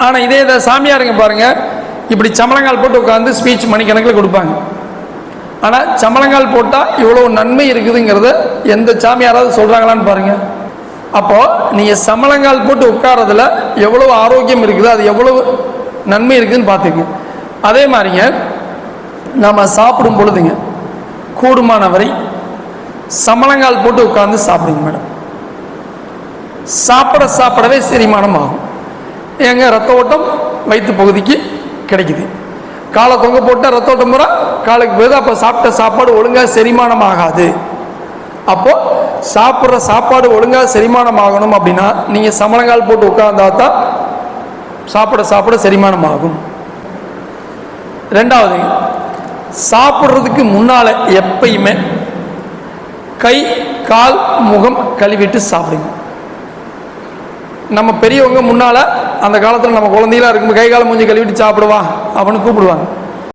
ஆனால் இதே இதை சாமியாருங்க பாருங்கள், இப்படி சமணங்கால் போட்டு உட்காந்து ஸ்பீச் மணிக்கணக்கில் கொடுப்பாங்க. ஆனால் சமணங்கால் போட்டால் இவ்வளோ நன்மை இருக்குதுங்கிறத எந்த சாமியாராவது சொல்கிறாங்களான்னு பாருங்கள். அப்போது நீங்கள் சமணங்கால் போட்டு உட்காரதில் எவ்வளோ ஆரோக்கியம் இருக்குது, அது எவ்வளோ நன்மை இருக்குதுன்னு பார்த்துங்க. அதே மாதிரிங்க நம்ம சாப்பிடும் பொழுதுங்க கூடுமான வரை சமணங்கால் போட்டு உட்கார்ந்து சாப்பிடுங்க மேடம். சாப்பிடவே செரிமானம் ஆகும். எங்க ரத்த ஓட்டம் வயிற்று பகுதிக்கு கிடைக்குது. காலை தொங்க போட்டால் ரத்த ஓட்டம் பூரா காலுக்கு போகுது. அப்போ சாப்பிட்ட சாப்பாடு ஒழுங்காக செரிமானம் ஆகாது. அப்போ சாப்பிட்ற சாப்பாடு ஒழுங்காக செரிமானம் ஆகணும் அப்படின்னா நீங்கள் சமணங்கால் போட்டு உட்கார்ந்தா தான் சாப்பிட செரிமானம் ஆகும். ரெண்டாவது, சாப்பிட்றதுக்கு முன்னால் எப்பயுமே கை கால் முகம் கழுவிட்டு சாப்பிடுங்க. நம்ம பெரியவங்க முன்னால் அந்த காலத்தில் நம்ம குழந்தைகளாக இருக்கும்போது கை கால் மூஞ்சி கழுவிட்டு சாப்பிடுவான் அவனு கூப்பிடுவாங்க.